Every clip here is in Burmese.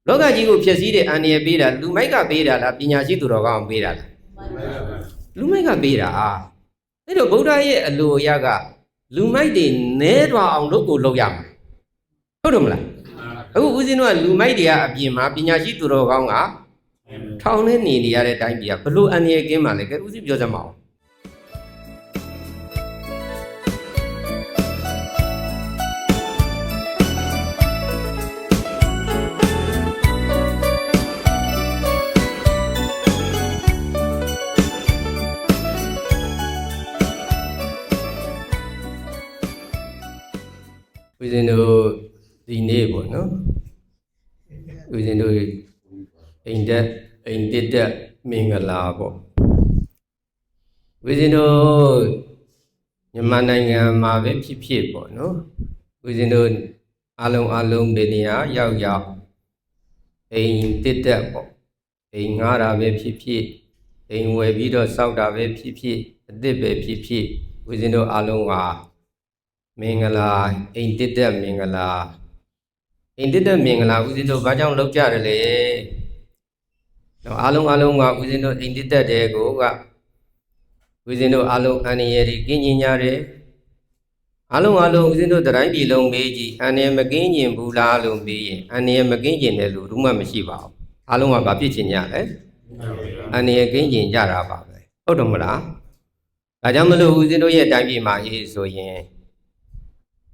လောကကြီးကိုဖြစ်စည်းတဲ့အန္တရာယ်ပေးတာလူမိုက်ကပေးတာလားပညာရှိသူတော်ကောင်းပေးတာလားလူမိုက်ကပေးတာအဲ့တော့ဗုဒ္ဓရဲ့အလိုအရကလူမိုက်တွေနဲသွားအောင်လုပ်ကိုလုပ်ရမှာဟုတ်တယ်မလားအခုဦးဇင်းတို့ကလူမိုက်တွေကအပြင်မှာပညာရှိသူတော်ကောင်းကထောင်နဲ့နေရတဲ့အတိုင်းပြည်ကဘလို့အန္တရာယ်ကင်းပါလဲကဲဦးဇင်းပြောစမ်းပါဦးဦးဇင်းတို့ဒီနေ့ပေါ့နော်ဦးဇင်းတို့အိမ်တက်တက်မင်္ဂလာပေါ့ဦးဇင်းတို့မြန်မာနိုင်ငံမှာပဲဖြစ်ဖြစ်ပေါ့နော်ဦးဇင်းတို့အားလုံးဒီနေရာရောက်အိမ်တက်တက်ပေါ့အိမ်ငှားတာပဲဖြစ်ဖြစ်အိမ်ဝယ်ပြီးတော့စောက်တာပဲဖြစ်ဖြစ်အသစ်ပဲဖြစ်ဖြစ်ဦးဇင်းတို့အားလုံးကမင်္ဂလာအိမ်တက်တက်မင်္ဂလာအိမ်တက်တက်မင်္ဂလာဦးဇင်းတို့ဘာကြောင့်လောက်ကြတယ်လဲတော့အားလုံးကဦးဇင်းတို့အိမ်တက်တက်တဲ့ကိုကဦးဇင်းတို့အားလုံးအန္တရာယ်ကြီးကင်းကျင်ကြတယ်အားလုံးဦးဇင်းတို့တိုင်းပြည်လုံးမေးကြည့်အန္တရာယ်မကင်းကျင်ဘူးလားလို့မေးရင်အန္တရာယ်မကင်းကျင်တဲ့လူဘူးမှမရှိပါဘူးအားလုံးကဘာဖြစ်ချင်ကြလဲအန္တရာယ်ကင်းကျင်ကြတာပါပဲဟုတ်တယ်မလားဒါကြောင့်မလို့ဦးဇင်းတို့ရဲ့တိုင်းပြည်မှာဟေးဆိုရင်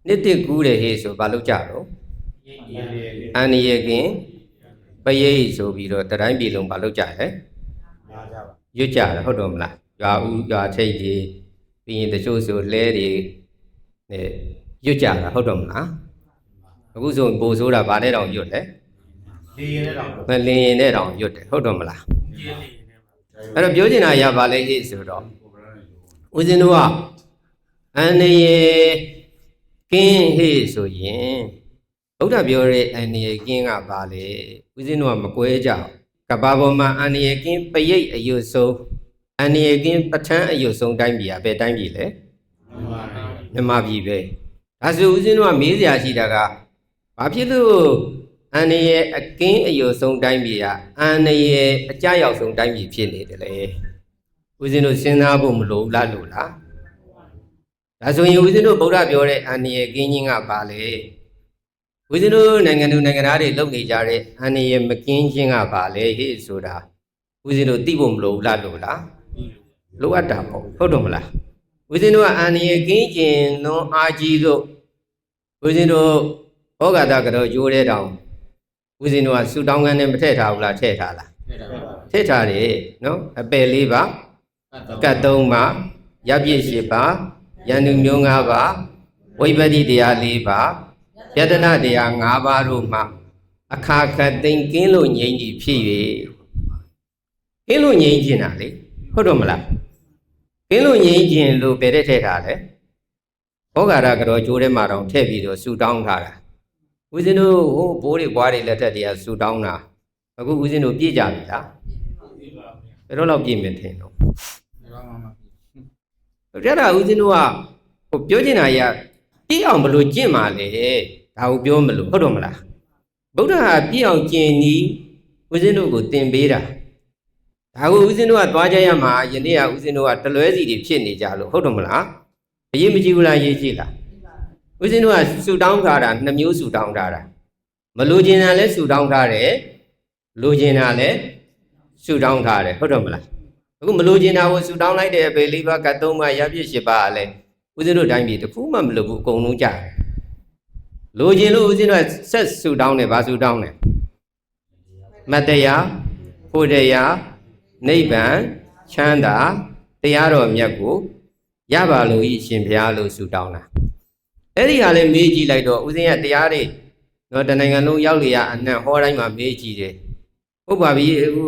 နှစ်တစ်ကူးတယ်ဟေးဆိုဘာလို့ကြတော့အန္တရာယ်ကင်းပရိတ်ဆိုပြီးတော့တိုင်းပြည်လုံးဘာလို့ကြလဲရွတ်ကြတယ်ဟုတ်တယ်မလားရွာဦးရွာထိပ်ကြီးပြီးရင်တချို့ဆိုလဲတွေနဲ့ရွတ်ကြတာဟုတ်တယ်မလားအခုဆိုပို့ဆိုတာဘာနဲ့တောင်ရွတ်လဲလင်းရင်နဲ့တောင်ရွတ်တယ်ဟုတ်တယ်မလားအဲ့တော့ပြောချင်တာရပါလေဟေ့ဆိုတော့ဦးဇင်းတို့ကအန္တရာယ်ကင်းဟေ့ဆိုရင်ဗုဒ္ဓပြောတဲ့အန္တရာယ်ကင်းကပါလေဦးဇင်းတို့ကမကွဲကြဘူးကဘာပေါ်မှာအန္တရာယ်ကင်းပရိတ်အယုတ်ဆုံးအန္တရာယ်ကင်းပဋ္ဌာန်းအယုတ်ဆုံးတိုင်းပြည်ကဘယ်တိုင်းပြည်လဲမြန်မာပြည်ပဲဒါဆိုဦးဇင်းတို့ကမေးစရာရှိတာကဘာဖြစ်လို့အန္တရာယ်အကင်းအယုတ်ဆုံးတိုင်းပြည်ကအန္တရာယ်အကြရောက်ဆုံးတိုင်းပြည်ဖြစ်နေတယ်လေဦးဇင်းတို့စဉ်းစားဖို့မလိုလားလို့လားဒါဆိုရင်ဦးဇင်းတို့ဗုဒ္ဓပြောတဲ့အန္တရာယ်ကင်းခြင်းကပါလေဦးဇင်းတို့နိုင်ငံသူနိုင်ငံသားတွေလုပ်နေကြတဲ့အန္တရာယ်မကင်းခြင်းကပါလေဟေ့ဆိုတာဦးဇင်းတို့သိဖို့မလိုလားလို့လားလိုအပ်တာပေါ့ဟုတ်တယ်မလားဦးဇင်းတို့ကအန္တရာယ်ကင်းခြင်းလွန်အားကြီးလို့ဦးဇင်းတို့ဩဃာတကတော့ရိုးတဲ့တောင်ဦးဇင်းတို့ကဆူတောင်းကန်းနဲ့မထည့်ထားဘူးလားထည့်ထားလားထည့်ထားတယ်နော်အပယ်၄ပါးကတ်၃ပါးရပ်ပြည့်၈ပါးယန္တုမျိုး၅ပါးဝိပဿိတရား၄ပါးယတနာတရား၅ပါးတို့မှအခါခတ်သိမ်းကင်းလို့ငြိမ်းကြီးဖြစ်၍ကင်းလို့ငြိမ်းခြင်းတာလေဟုတ်တော့မလားကင်းလို့ငြိမ်းခြင်းလို့ဘယ်တဲ့ထည့်ထားလဲဩဃာရကတော့ကျိုးထဲမှာတော့ထည့်ပြီးတော့ဆူတောင်းထားတာဦးဇင်းတို့ဟိုဘိုးတွေဘွားတွေလက်ထက်တည်းကဆူတောင်းတာအခုဦးဇင်းတို့ပြည့်ကြပြီလားဘယ်တော့လောက်ပြည့်မယ်ထင်တော့ကြတာဦးဇင်းတို့ကဟိုပြောချင်တာရပြည့်အောင်ဘလို့ကျင့်ပါလေဒါကိုပြောမလို့ဟုတ်တော့မလားဗုဒ္ဓဟာပြည့်အောင်ကျင့်ဤဦးဇင်းတို့ကိုသင်ပေးတာဒါကိုဦးဇင်းတို့ကသွားကြရမှာယနေ့ကဦးဇင်းတို့ကတလွဲစီတွေဖြစ်နေကြလို့ဟုတ်တော့မလားအရေးမကြီးဘူးလားရေးကြည့်လားဦးဇင်းတို့ကဆူတောင်းထားတာ2မျိုးဆူတောင်းထားတာမလိုချင်တာလဲဆူတောင်းထားတယ်လိုချင်တာလဲဆူတောင်းထားတယ်ဟုတ်တော့မလားအခုမလိုချင်တာကိုဆူတောင်းလိုက်တဲ့အပေ၄ပါးကတ်၃ပါးရပ်ပြည့်၈ပါးလဲဦးဇင်းတို့တိုင်းပြည်တစ်ခုမှမလိုဘူးအကုန်လုံးကြတယ်လိုချင်လို့ဦးဇင်းတို့ကဆက်ဆူတောင်းတယ်ဗာဆူတောင်းတယ်မတရားဖို့တရားနိဗ္ဗာန်ချမ်းသာတရားတော်မြတ်ကိုရပါလို့ဤရှင်ဘုရားလို့ဆူတောင်းတာအဲ့ဒီဟာလည်းမေးကြည့်လိုက်တော့ဦးဇင်းကတရားတွေတော့တနိုင်ငံလုံးရောက်လျာအနှံ့ဟောတိုင်းမှာမေးကြည့်တယ်ဟုတ်ပါပြီအခု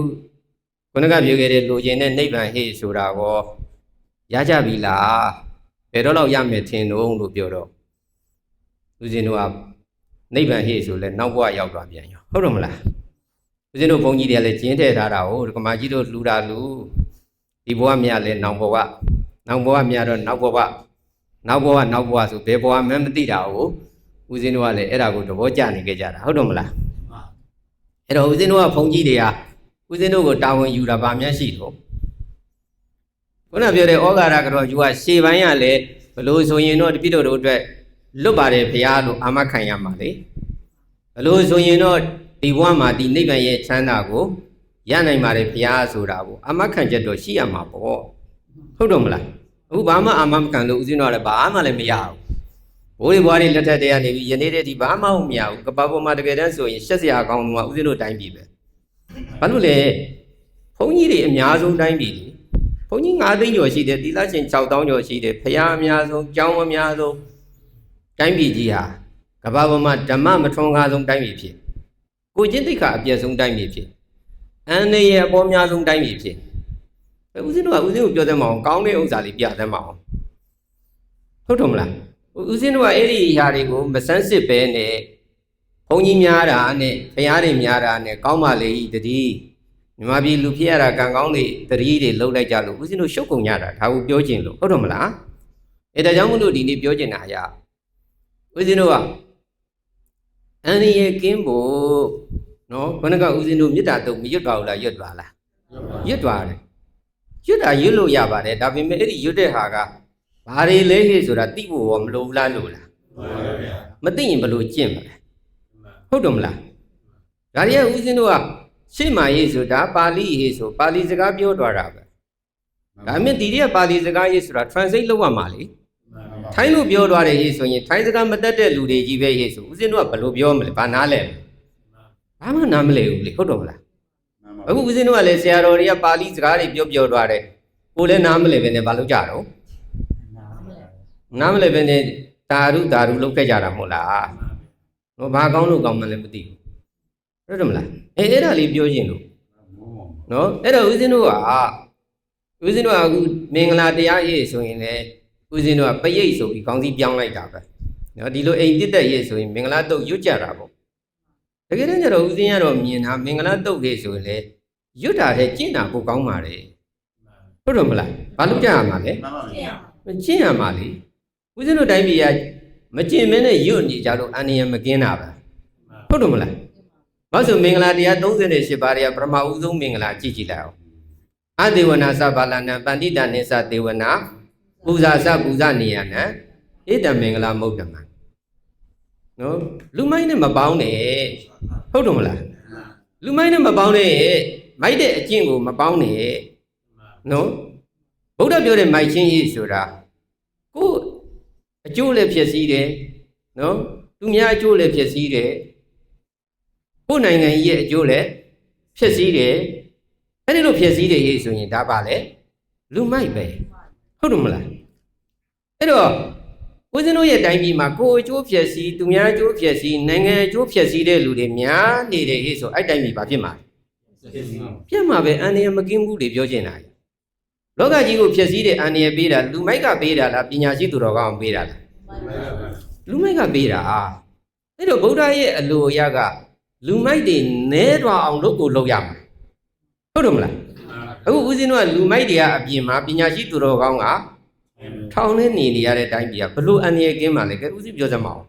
ခုနကပြောခဲ့တဲ့လိုချင်တဲ့နိဗ္ဗာန်ဟေ့ဆိုတာကောရကြပြီလားဘယ်တော့လောက်ရမယ်ထင်တော့လို့ပြောတော့ဦးဇင်းတို့ကနိဗ္ဗာန်ဟေ့ဆိုလဲနောက်ဘဝရောက်သွားပြန်ရောဟုတ်တော့မလားဦးဇင်းတို့ဘုန်းကြီးတွေကလည်းကျင်းထည့်ထားတာဟုတ်ကမာကြီးတို့လှူတာလူဒီဘဝမြတ်လဲနောက်ဘဝမြတ်တော့နောက်ဘဝဆိုဘယ်ဘဝမှမသိတာဟုတ်ဦးဇင်းတို့ကလည်းအဲ့ဒါကိုသဘောကျနေကြတာဟုတ်တော့မလား အဲ့တော့ဦးဇင်းတို့ကဘုန်းကြီးတွေကဦးဇင်းတို့ကိုတာဝန်ယူတာဗာများရှိတော့ခုနပြောတဲ့ဩဃာရကတော့ယူကရှေ့ပိုင်းကလည်းဘလို့ဆိုရင်တော့တပိတော်တို့အတွက်လွတ်ပါတယ်ဘုရားလို့အာမခံရမှာလေဘလို့ဆိုရင်တော့ဒီဘဝမှာဒီနိဗ္ဗာန်ရဲ့ချမ်းသာကိုရနိုင်ပါတယ်ဘုရားဆိုတာကိုအာမခံချက်တော့ရှိရမှာပေါ့ဟုတ်တော့မလားအခုဘာမှအာမခံလို့ဦးဇင်းတို့ကလည်းဘာမှလည်းမရဘူးဘိုးတွေဘွားတွေလက်ထက်တည်းကနေပြီးယနေ့တည်းဒီဘာမှမရဘူးကပ္ပပေါ်မှာတကယ်တမ်းဆိုရင်ရှက်စရာကောင်းတော့ဦးဇင်းတို့တိုင်းပြည်ပဲဘာလို့လဲဘုန်းကြီးတွေအများဆုံးတိုင်းပြည်လေဘုန်းကြီး9သိန်းကျော်ရှိတယ်သီလရှင်6000ကျော်ရှိတယ်ဘုရားအများဆုံးကျောင်းအများဆုံးတိုင်းပြည်ကြီးဟာကမ္ဘာပေါ်မှာဓမ္မမထွန်းကားဆုံးတိုင်းပြည်ဖြစ်ကိုကျင့်သိက္ခာအပြည့်ဆုံးတိုင်းပြည်ဖြစ်အန္တရာယ်အပေါ်များဆုံးတိုင်းပြည်ဖြစ်ဦးဇင်းတို့ကဦးဇင်းကိုပြောသမ်းမအောင်ကောင်းတဲ့ဥစ္စာလေးပြသမ်းမအောင်ဟုတ်တယ်မလားဦးဇင်းတို့ကအဲ့ဒီຢာတွေကိုမစမ်းစစ်ပဲနဲ့ဘုန်းကြီးများတာနဲ့ဘုရားတွေများတာနဲ့ကောင်းပါလေတတိမြန်မာပြည်လူဖြစ်ရတာကံကောင်းတွေတတိတွေလှုပ်လိုက်ကြလို့ဦးဇင်းတို့ရှုပ်ကုန်ကြတာဒါကိုပြောခြင်းလို့ဟုတ်တယ်မလားအဲဒါကြောင့်မလို့ဒီနေ့ပြောခြင်းတာအရာဦးဇင်းတို့ကအန္တရာယ်ကင်းဖို့နော်ခொနကဦးဇင်းတို့မေတ္တာတုတ်မရွတ်ပါဘူးလားရွတ်ပါလားရွတ်ပါတယ်ရွတ်တာရွတ်လို့ရပါတယ်ဒါပေမဲ့အဲ့ဒီရွတ်တဲ့ဟာကဘာတွေလဲဟဲ့ဆိုတာသိဖို့ရောမလိုဘူးလားလို့လားမသိရင်ဘယ်လိုကျင့်မလဲဟုတ်တယ်မလားဒါရီကဦးဇင်းတို့ကရှေ့မှာရေးဆိုတာပါဠိရေးဆိုပါဠိစကားပြောသွားတာပဲဒါပေမဲ့ဒီတွေကပါဠိစကားရေးဆိုတာ translate လုပ်ရမှာလေထိုင်းလို့ပြောသွားတယ်ရေးဆိုရင်ထိုင်းစကားမတတ်တဲ့လူတွေကြီးပဲရေးဆိုဦးဇင်းတို့ကဘယ်လိုပြောမလဲဘာနားလဲဘာမှနားမလဲဘူးလေဟုတ်တော့မလားအခုဦးဇင်းတို့ကလည်းဆရာတော်တွေကပါဠိစကားတွေပြောသွားတယ်ကိုလည်းနားမလဲပဲနဲ့ဘာလို့ကြတော့နားမလဲပဲနဲ့တာရုလုပ်ခဲ့ကြတာမဟုတ်လားနော်ဘာကောင်းလို့ကောင်းမှလည်းမသိဘူးဟုတ်တယ်မလားအဲ့ဒါလေးပြောခြင်းလို့နော်အဲ့တော့ဦးဇင်းတို့ကအခုမင်္ဂလာတရားရေးဆိုရင်လည်းဦးဇင်းတို့ကပရိတ်ဆိုပြီးခေါင်းစည်းပြောင်းလိုက်တာပဲနော်ဒီလိုအိမ်တစ်တက်ရေးဆိုရင်မင်္ဂလာတုတ်ရွတ်ကြတာပေါ့တကယ်တမ်းကျတော့ဦးဇင်းကတော့မြင်တာမင်္ဂလာတုတ်လေးဆိုရင်လေရွတ်တာတဲ့ကျင့်တာပိုကောင်းပါလေဟုတ်တယ်မလားဘာလို့ကြရမှာလဲကျင့်ရမှာလေဦးဇင်းတို့တိုင်းပြည်ကမကျင့်မင်းနဲ့ရွတ်နေကြလို့အန္တရာယ်မကင်းတာပဲဟုတ်တယ်မလားဘာလို့မင်္ဂလာတရား38ပါးတွေကပထမဦးဆုံးမင်္ဂလာကြည့်လိုက်အောင်အဒေဝနာသဗ္ဗလာနံပန္တိတာနိသဒေဝနာပူဇာစပူဇနေယနံဧတံမင်္ဂလာမုဒ္ဓမံနော်လူမိုင်းနဲ့မပေါင်းနဲ့ဟုတ်တယ်မလားလူမိုင်းနဲ့မပေါင်းနဲ့မိုက်တဲ့အကျင့်ကိုမပေါင်းနဲ့နော်ဗုဒ္ဓပြောတဲ့မိုက်ချင်းရေးဆိုတာကိုအကျိုးလည်းဖြစ်စည်းတယ်နော်သူများအကျိုးလည်းဖြစ်စည်းတယ်ကိုနိုင်ငံကြီးရဲ့အကျိုးလည်းဖြစ်စည်းတယ်အဲ့ဒီလိုဖြစ်စည်းတယ်ရေးဆိုရင်ဒါပါလေလူမိုက်ပဲဟုတ်တယ်မလားအဲ့တော့ဦးဇင်းတို့ရဲ့တိုင်းပြည်မှာကိုယ်အကျိုးဖြစ်စည်းသူများအကျိုးဖြစ်စည်းနိုင်ငံအကျိုးဖြစ်စည်းတဲ့လူတွေများနေတယ်ရေးဆိုအဲ့တိုင်းပြည်ဘာဖြစ်မှာဖြစ်မှာပဲအန္တရာယ်မကင်းဘူးတွေပြောချင်တာလောကကြီးကိုဖြစ်စည်းတဲ့အန္တရာယ်ပေးတာလူမိုက်ကပေးတာလားပညာရှိသူတော်ကောင်းပေးတာလားလူမိုက်ကပေးတာအဲ့တော့ဗုဒ္ဓရဲ့အလိုအရကလူမိုက်တွေနဲသွားအောင်လုပ်ကိုလုပ်ရမှာဟုတ်တယ်မလားအခုဦးဇင်းတို့ကလူမိုက်တွေကအပြင်မှာပညာရှိသူတော်ကောင်းကထောင်နဲ့နေရတဲ့တိုင်းပြည်ကဘလို့အန္တရာယ်ကင်းမှလဲကဲဦးဇင်းပြောစမ်းမအောင်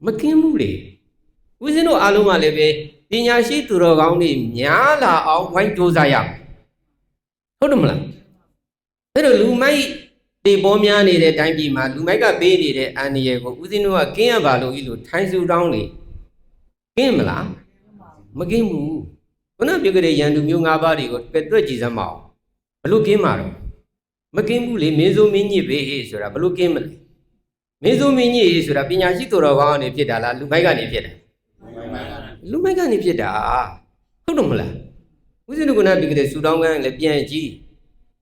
မကင်းဘူးလေဦးဇင်းတို့အားလုံးကလည်းပဲပညာရှိသူတော်ကောင်းတွေများလာအောင်ဝိုင်းကြိုးစားရမယ်ဟုတ်တယ်မလားအဲ့တော့လူမိုက်တွေပေါ်များနေတဲ့တိုင်းပြည်မှာလူမိုက်ကပေးနေတဲ့အန္တရာယ်ကိုဦးဇင်းတို့ကကင်းရပါလို့ဤလိုထိုင်းစုတောင်းလေကင်းမလားမကင်းဘူးခုနပြောကြတဲ့ရန်သူမျိုး၅ပါးတွေကိုတွက်ကြည့်စမ်းမအောင်ဘလို့ကင်းမှာတော့မကင်းဘူးလေမင်းစိုးမင်းညစ်ပဲဆိုတာဘလို့ကင်းမလဲမင်းစိုးမင်းညစ်ဆိုတာပညာရှိသူတော်ကောင်းကနေဖြစ်တာလားလူမိုက်ကနေဖြစ်တာလူမိုက်ကနေဖြစ်တာဟုတ်တယ်မလားဦးဇင်းတို့ကပြောကြတဲ့စူတောင်းကန်းလည်းပြန်ကြည့်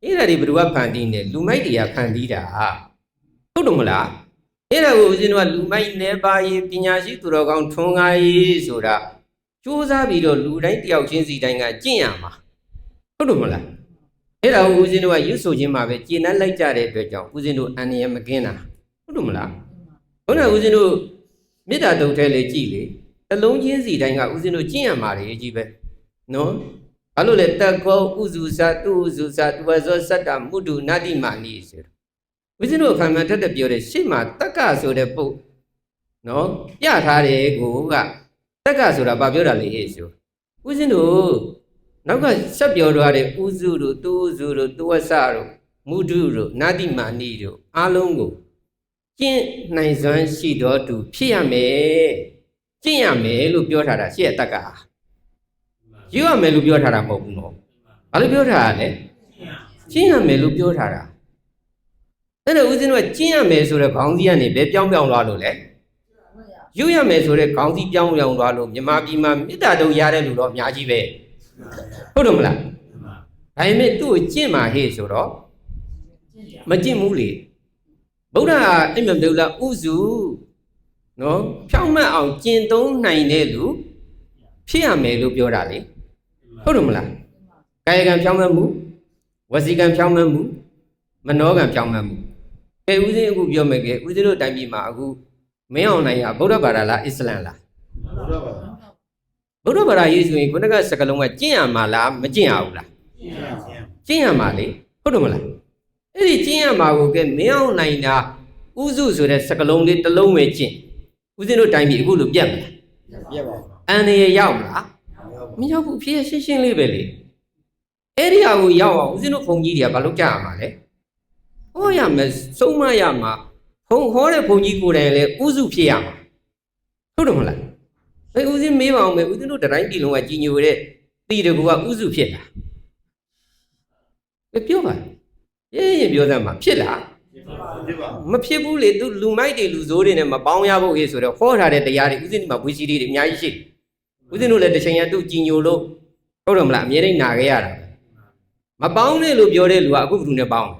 အဲ့ဒါတွေဘယ်သူကဖန်တီးနေလူမိုက်တွေကဖန်တီးတာဟုတ်တယ်မလားအဲ့ဒါကိုဦးဇင်းတို့ကလူမိုက်နေပါရေးပညာရှိသူတော်ကောင်းထွန်းကားရေးဆိုတာစူးစမ်းပြီးတော့လူတိုင်းတယောက်ချင်းစီတိုင်းကကျင့်ရမှာဟုတ်တယ်မလားအဲ့ဒါကိုဦးဇင်းတို့ကရွတ်ဆိုခြင်းမှာပဲကျင့်နှံ့လိုက်ကြတဲ့အတွက်ကြောင့်ဦးဇင်းတို့အန္တရာယ်မကင်းတာဟုတ်တယ်မလားဘုန်းတော်ဦးဇင်းတို့မေတ္တာတုတ်ထဲလေးကြည့်လေအလုံးချင်းစီတိုင်းကဦးဇင်းတို့ကျင့်ရမှာတွေကြီးပဲနော်ဘာလို့လဲတက်ကောဥစုစတုဥစုစတဝဇောစတ္တမုဒ္ဒုနာတိမာနိဆိုတော့ဦးဇင်းတို့အခါမှထက်ပြောတဲ့ရှေ့မှာတက္ကဆိုတဲ့ပုတ်နော်ပြထားတယ်ကိုကတက္ကဆိုတာဘာပြောတာလဲဟဲ့ဆို ဦးဇင်းတို့နောက်ကဆက်ပြောထားတဲ့ဥစုတို့တူဥစုတို့တူဝဆတို့မုဒုတို့နာတိမာနိတို့အားလုံးကိုကျင့်နိုင်စွမ်းရှိတော်သူဖြစ်ရမယ်ကျင့်ရမယ်လို့ပြောထားတာရှေ့အတက်ကယူရမယ်လို့ပြောထားတာမဟုတ်ဘူးနော်ဘာလို့ပြောထားတာလဲကျင့်ရမယ်လို့ပြောထားတာအဲ့တော့ဦးဇင်းတို့ကကျင့်ရမယ်ဆိုတဲ့ခေါင်းစည်းကနေဘယ်ပြောင်းသွားလို့လဲယူရမယ်ဆိုတဲ့ခေါင်းစည်းပြောင်းသွားလို့မြန်မာပြည်မှာမေတ္တာတုံရတဲ့လူတော့အများကြီးပဲဟုတ်တယ်မလားဒါပေမဲ့သူ့ကိုကျင့်မှာဟေ့ဆိုတော့မကျင့်ဘူးလေဗုဒ္ဓအိမ်မပြောလားဥစုနော်ဖြောင့်မတ်အောင်ကျင့်သုံးနိုင်တဲ့လူဖြစ်ရမယ်လို့ပြောတာလေဟုတ်တယ်မလားကာယကံဖြောင့်မတ်မှုဝစီကံဖြောင့်မတ်မှုမနောကံဖြောင့်မတ်မှုကဲဦးဇင်းအခုပြောမယ်ကဲဦးဇင်းတို့တိုင်းပြည်မှာအခုမင်းအောင်နိုင်ရဗုဒ္ဓဘာသာလားအစ္စလမ်လားဗုဒ္ဓဘာသာရေးဆိုရင်ခုနကစကလုံးကကျင့်ရမှာလားမကျင့်ရဘူးလားကျင့်ရမှာလေဟုတ်တယ်မလားအဲ့ဒီကျင့်ရမှာကိုကဲမင်းအောင်နိုင်တာဥစုဆိုတဲ့စကလုံးလေးတစ်လုံးပဲကျင့်ဦးဇင်းတို့တိုင်းပြည်အခုလိုပြတ်မလားပြတ်ပါဘူးအန္တရာယ်ရောက်မလားမရောက်ဘူးဖြစ်ရှင်းရှင်းလေးပဲလေအဲ့ဒီဟာကိုရောက်အောင်ဦးဇင်းတို့ဘုံကြီးတွေကဘာလို့ကြားရမှာလဲဟောရမယ်ဆုံးမရမှာဟောတဲ့ဘုံကြီးကိုယ်တိုင်လည်းဥစုဖြစ်ရမှာဟုတ်တယ်မလားအဲဦးဇင်းမေးပါအောင်မယ်ဦးဇင်းတို့တိုင်းပြည်လုံးကကြီးညိုတဲ့တီတကူကဥစုဖြစ်လားပြောပါရေးပြောစမ်းမှာဖြစ်လားမဖြစ်ဘူးလေသူလူမိုက်တွေလူဆိုးတွေနဲ့မပေါင်းရဖို့ရေးဆိုတော့ဟောထားတဲ့တရားတွေဦးဇင်းဒီမှာဝီစီတွေအများကြီးရှိဦးဇင်းတို့လည်းတစ်ချိန်ရသူ့ကြီးညိုလို့ဟုတ်တယ်မလားအမြဲတမ်းနာခဲ့ရတာမပေါင်းနဲ့လို့ပြောတဲ့လူကအခုဘယ်သူနဲ့ပေါင်း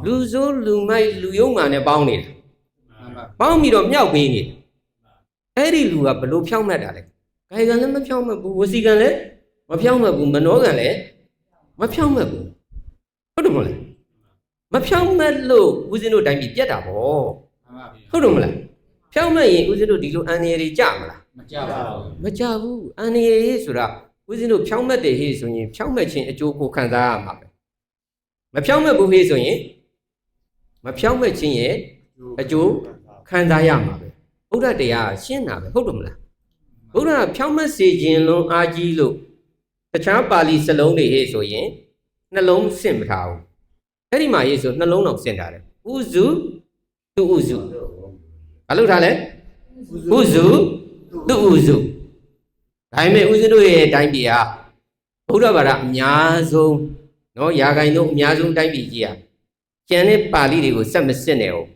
လူဆိုးလူမိုက်လူယုံမာနဲ့ပေါင်းနေတာပေါင်းပြီးတော့မြောက်ပေးနေအဲ့ဒီလူကဘလို့ဖြောင်းမှတ်တာလဲကာယကံလည်းမဖြောင်းမှတ်ဘူးဝစီကံလည်းမဖြောင်းမှတ်ဘူးမနောကံလည်းမဖြောင်းမှတ်ဘူးဟုတ်တယ်မလားမဖြောင်းမှတ်လို့ဦးဇင်းတို့တိုင်းပြည်ပြတ်တာပေါ့ဟုတ်တယ်မလားဖြောင်းမှတ်ရင်ဦးဇင်းတို့ဒီလိုအန္တရာယ်တွေကြမလားမကြပါဘူးမကြဘူးအန္တရာယ်ဆိုတာဦးဇင်းတို့ဖြောင်းမှတ်တယ်ဟေ့ဆိုရင်ဖြောင်းမှတ်ခြင်းအကျိုးကိုခံစားရမှာပဲမဖြောင်းမှတ်ဘူးဟေ့ဆိုရင်မဖြောင်းမှတ်ခြင်းရဲ့အကျိုးခံစားရမှာပဲဘုရားတရားရှင်းတာပဲဟုတ်တယ်မလားဘုရားဖြောင်းမှတ်စေခြင်းလုံးအားကြီးလို့တခြားပါဠိစလုံးတွေဟေ့ဆိုရင်နှလုံးစင်မထားဘူးအဲ့ဒီမှာရေးဆိုနှလုံးတော်စင်ထားတယ်ဥစုသူဥစုဘာလို့ထားလဲဥစုသူဥစုဒါပေမဲ့ဦးဇင်းတို့ရဲ့တိုင်းပြည်ဟာဗုဒ္ဓဘာသာအများဆုံးနော်ယာဂိုင်တို့အများဆုံးတိုင်းပြည်ကြီးဟာကျန်တဲ့ပါဠိတွေကိုစက်မစစ်နဲ့ဟုတ်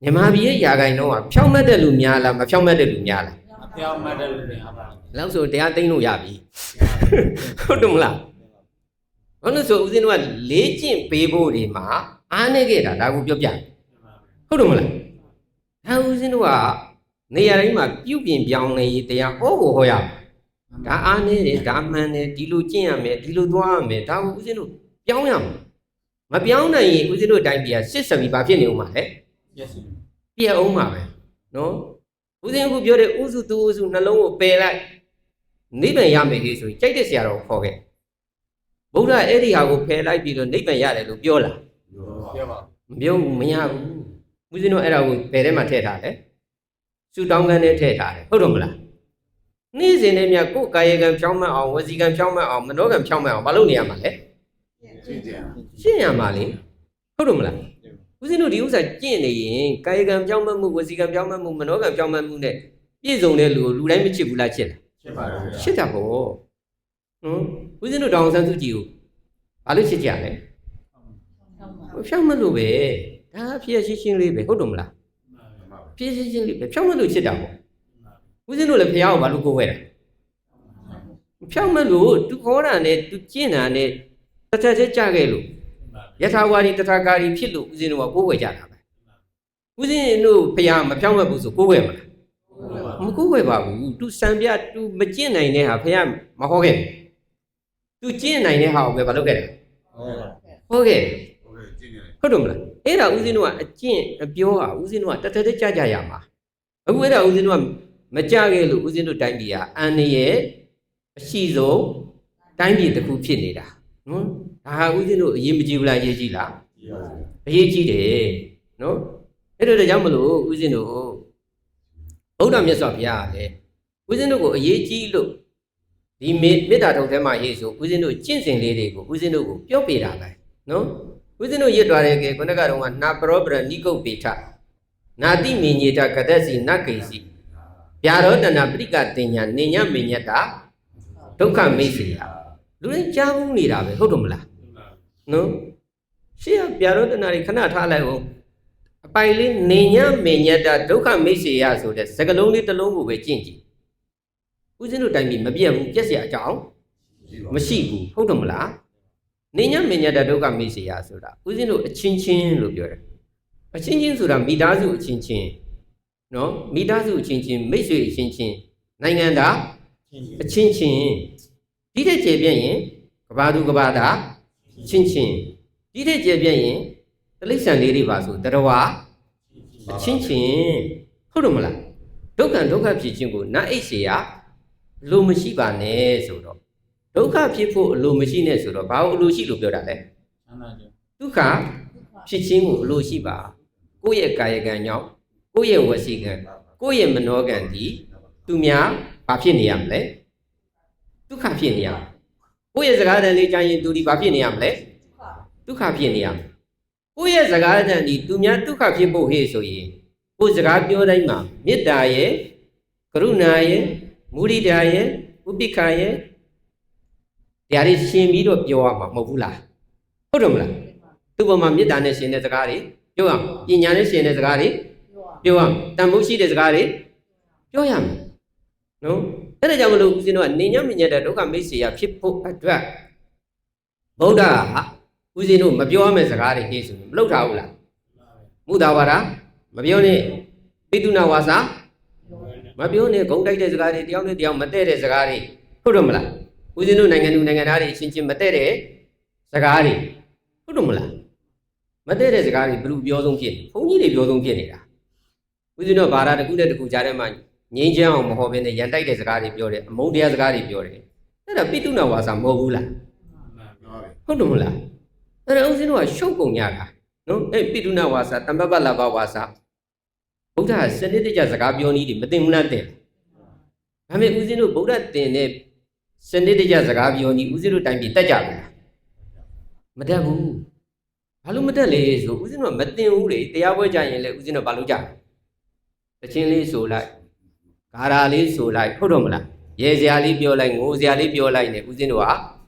မြန်မာပြည်ရဲ့ယာဂိုင်တော့ဖြောင်းမတ်တဲ့လူများလားမဖြောင်းမတ်တဲ့လူများလားမဖြောင်းမတ်တဲ့လူများပါလောက်ဆိုတရားသိမ်းလို့ရပြီဟုတ်တယ်မလားဘာလို့ဆိုဦးဇင်းတို့ကလေးကျင့်ပေးဖို့ဒီမှာအားနေခဲ့တာဒါကိုပြောပြဟုတ်တယ်မလားဒါဦးဇင်းတို့ကနေရာတိုင်းမှာပြုပြင်ပြောင်းလဲရေးတရားဟောကိုဟောရဒါအားနေတယ်ဒါမှန်တယ်ဒီလိုကျင့်ရမယ်ဒီလိုသွားရမယ်ဒါကိုဦးဇင်းတို့ပြောင်းရမယ်မပြောင်းနိုင်ရင်ဦးဇင်းတို့တိုင်းပြည်ကစစ်ဆက်ပြီးဘာဖြစ်နေဦးမှာလဲပြည့်အောင်မှာပဲနော်ဦးဇင်းကပြောတဲ့ဥစုသူဥစုနှလုံးကိုပယ်လိုက်နိဗ္ဗာန်ရမယ်လေဆိုရင်ကြိုက်တဲ့ဆရာတော်ကိုခေါ်ခဲ့ဗုဒ္ဓအဲ့ဒီဟာကိုဖယ်လိုက်ပြီးတော့နိဗ္ဗာန်ရတယ်လို့ပြောလားပြောပါမပြောဘူးမရဘူးဦးဇင်းတို့အဲ့ဒါကိုဘယ်ထဲမှာထည့်ထားလဲစူတောင်းကန်းနဲ့ထည့်ထားတယ်ဟုတ်တယ်မလားနေ့စဉ်နဲ့မြတ်ကိုယ်ကာယကံဖြောင်းမှတ်အောင်ဝစီကံဖြောင်းမှတ်အောင်မနောကံဖြောင်းမှတ်အောင်မလုပ်နေရမှာလဲရှင်းရမှာလေဟုတ်တယ်မလားဦးဇင်းတို့ဒီဥစ္စာကျင့်နေရင်ကာယကံဖြောင်းမှတ်မှုဝစီကံဖြောင်းမှတ်မှုမနောကံဖြောင်းမှတ်မှုနဲ့ပြည့်စုံတဲ့လူကိုလူတိုင်းမချစ်ဘူးလားချစ်လားချစ်ပါတယ်ချစ်တာပေါ့ဦးဇင်းတို့တောင်ဆန်းစုကြည်ကိုဘာလို့ချစ်ကြလဲဖြောင်းမှတ်လို့ပဲဒါဖြစ်ရှင်းရှင်းလေးပဲဟုတ်တယ်မလားဖြစ်ရှင်းရှင်းလေးပဲဖြောင်းမှတ်လို့ချစ်တာပေါ့ဦးဇင်းတို့လည်းဖះကိုဘာလို့ကိုးဝဲတာဖြောင်းမှတ်လို့သူခေါ်တာနဲ့သူကျင့်တာနဲ့တစ်ထက်ချက်ကြခဲ့လို့ယထာဝါဒီတထာကာရီဖြစ်လို့ဦးဇင်းတို့ကကိုးဝဲကြတာပဲဦးဇင်းတို့ဖះမဖြောင်းမှတ်ဘူးဆိုကိုးဝဲမလားမကိုးဝဲပါဘူးသူစံပြသူမကျင့်နိုင်တဲ့ဟာဖះမဟောခဲ့သူကျင့်နိုင်တဲ့ဟာကိုပဲဘာလုပ်ခဲ့တယ်ဟောခဲ့ဟုတ်တယ်မလားအဲ့ဒါဦးဇင်းတို့ကအကျင့်အပြောဟာဦးဇင်းတို့ကတထက်ချက်ကြရမှာအခုအဲ့ဒါဦးဇင်းတို့ကမကြခဲ့လို့ဦးဇင်းတို့တိုင်းပြည်ကအန္တရာယ်အရှိဆုံးတိုင်းပြည်တစ်ခုဖြစ်နေတာနော်ဒါဟာဦးဇင်းတို့အရေးမကြီးဘူးလားအရေးကြီးလားအရေးကြီးတယ်နော်အဲ့ဒါကြောင့်မလို့ဦးဇင်းတို့ဗုဒ္ဓမြတ်စွာဘုရားကလည်း ဦးဇင်းတို့ကိုအရေးကြီးလို့ဒီမေတ္တာထုတ်ထဲမှာရေးဆိုဦးဇင်းတို့ကျင့်စဉ်လေးတွေကိုဦးဇင်းတို့ကိုပြောပြတာပဲနော်ဦးဇင်းတို့ရစ်သွားတဲ့ကဲခုနကတော့နာပရောပရဏိကုတ်ပေထနာတိမေညေတကတက်စီနကိစီဗျာရောတနာပရိကတင်ညာနေညမေညတာဒုက္ခမိတ်စီယလူတွေကြားဘူးနေတာပဲဟုတ်တယ်မလားနော်ရှေ့ကဗျာရောတနာတွေခဏထားလိုက်အောင်အပိုင်လေးနေညမေညတာဒုက္ခမိတ်စီယဆိုတဲ့စကလုံးလေးတစ်လုံးကိုပဲကျင့်ကြည့်ဦးဇင်းတို့တိုင်းပြည်မပြတ်ဘူးပြက်เสียအကြောင်းမရှိဘူးဟုတ်တယ်မလားနေညမေညတာဒုက္ခမိတ်စီယဆိုတာဦးဇင်းတို့အချင်းချင်းလို့ပြောတယ်အချင်းချင်းဆိုတာမိသားစုအချင်းချင်းနော်မိသားစုအချင်းချင်းမိတ်ဆွေအချင်းချင်းနိုင်ငံသားအချင်းချင်းဒီတဲ့ကျေပြည့်ရင်ကဘာသူကဘာသာချင်းချင်းဒီတဲ့ကျေပြည့်ရင်တိရစ္ဆာန်လေးတွေပါဆိုတရဝအချင်းချင်းဟုတ်တယ်မလားဒုက္ခဖြစ်ခြင်းကိုနတ်အိတ်เสียလိုမရှိပါနဲ့ဆိုတော့ဒုက္ခဖြစ်ဖို့အလိုမရှိနဲ့ဆိုတော့ဘာလို့အလိုရှိလို့ပြောတာလဲဒုက္ခဖြစ်ခြင်းကိုအလိုရှိပါကိုယ့်ရဲ့ကာယကံကြောင့်ကိုယ့်ရဲ့ဝစီကံကိုယ့်ရဲ့မနောကံဒီသူများဘာဖြစ်နေရမလဲဒုက္ခဖြစ်နေရကိုယ့်ရဲ့စကားတန်လေးကြားရင်သူဒီဘာဖြစ်နေရမလဲဒုက္ခဖြစ်နေရကိုယ့်ရဲ့စကားတန်ဒီသူများဒုက္ခဖြစ်ဖို့ဟေ့ဆိုရင်ကိုယ်စကားပြောတိုင်းမှာမေတ္တာရဲ့ကရုဏာရဲ့မုဒိတာရဲ့ဥပိ္ပခာရဲ့တရားတွေရှင်းပြီးတော့ပြောရမှာမဟုတ်ဘူးလားဟုတ်တယ်မလားသူ့ပေါ်မှာမေတ္တာနဲ့ရှင်းတဲ့စကားတွေပြောရမယ်ပညာနဲ့ရှင်းတဲ့စကားတွေပြောရမယ်တန်ဖိုးရှိတဲ့စကားတွေပြောရမယ်နော်အဲ့ဒါကြောင့်မလို့ဦးဇင်းတို့ကနေညမညတဲ့ဒုက္ခမိတ်ဆွေရဖြစ်ဖို့အတွက်ဗုဒ္ဓဟာဦးဇင်းတို့မပြောရမယ့်စကားတွေဟေ့ဆိုရင်မလုပ်ထားဘူးလားမုဒ္ဒဝါဒမပြောနဲ့ပိတုနာဝါစာမပြောနဲ့ဂုံတိုက်တဲ့စကားတွေတယောက်နဲ့တယောက်မတည့်တဲ့စကားတွေဟုတ်တယ်မလားဦးဇင်းတို့နိုင်ငံသူနိုင်ငံသားတွေအချင်းချင်းမတည့်တဲ့စကားတွေဟုတ်တယ်မလားမတည့်တဲ့စကားတွေဘယ်လိုပြောဆုံးဖြစ်ဘုန်းကြီးတွေပြောဆုံးဖြစ်နေတာဦးဇင်းတို့ဘာသာတစ်ခုနဲ့တစ်ခုကြားထဲမှာငြိမ်းချမ်းအောင်မဟောဘဲနဲ့ရန်တိုက်တဲ့စကားတွေပြောတယ်အမုန်းတရားစကားတွေပြောတယ်အဲ့ဒါပိတုနာဝါစာမဟုတ်ဘူးလားဟုတ်တယ်မလားအဲ့ဒါဦးဇင်းတို့ကရှုပ်ကုန်ကြတာနော်အဲ့ပိတုနာဝါစာတမ္ပပလဘဝါစာဗုဒ္ဓစနစ်တကျစကားပြောနည်းတွေမသိဘူးလားတဲ့ဒါပေမဲ့ဦးဇင်းတို့ဗုဒ္ဓတင်တဲ့စနစ်တကျစကားပြောနည်းဦးဇင်းတို့တိုင်းပြည်တက်ကြဘူးလားမတက်ဘူးဘာလို့မတက်လဲဆိုဦးဇင်းတို့ကမတင်ဘူးလေတရားပွဲကြရင်လေဦးဇင်းတို့ဘာလို့ကြတချင်းလေးဆိုလိုက်ဂါရာလေးဆိုလိုက်ဟုတ်တော့မလားရေစရာလေးပြောလိုက်ငိုစရာလေးပြောလိုက်နေဦးဇင်းတို့က